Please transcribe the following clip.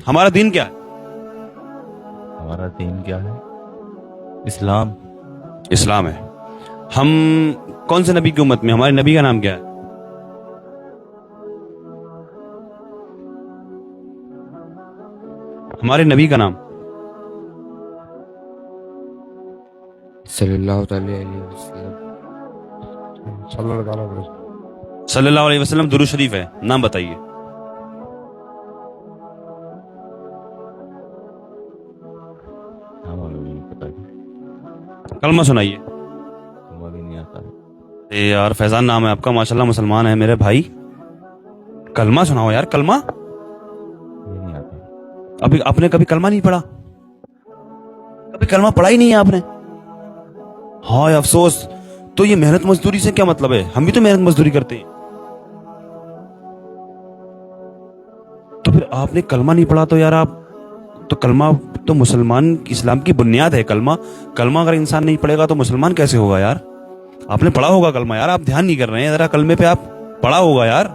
ہمارا دین کیا ہے؟ ہمارا دین کیا ہے؟ اسلام. اسلام ہے. ہم کون سے نبی کی امت میں؟ ہمارے نبی کا نام کیا ہے؟ ہمارے نبی کا نام صلی اللہ تعالی علیہ وسلم. صلی اللہ علیہ وسلم درود شریف ہے. نام بتائیے. ہمارا نہیں پتا. کلمہ سنائیے. ہمارا نہیں آتا. اے یار فیضان نام ہے آپ کا، ماشاءاللہ مسلمان ہے میرے بھائی. کلمہ سناؤ یار. کلمہ یہ نہیں آتا. ابھی آپ نے کبھی کلمہ نہیں پڑھا؟ کبھی کلمہ پڑھا ہی نہیں ہے آپ نے؟ ہائے افسوس. تو یہ محنت مزدوری سے کیا مطلب ہے؟ ہم بھی تو محنت مزدوری کرتے ہیں. تو پھر آپ نے کلمہ نہیں پڑھا تو یار آپ تو کلمہ تو مسلمان اسلام کی بنیاد ہے. کلمہ اگر انسان نہیں پڑھے گا تو مسلمان کیسے ہوگا یار؟ آپ نے پڑھا ہوگا کلمہ یار. آپ دھیان نہیں کر رہے ہیں ذرا. کلمے پہ آپ پڑھا ہوگا یار.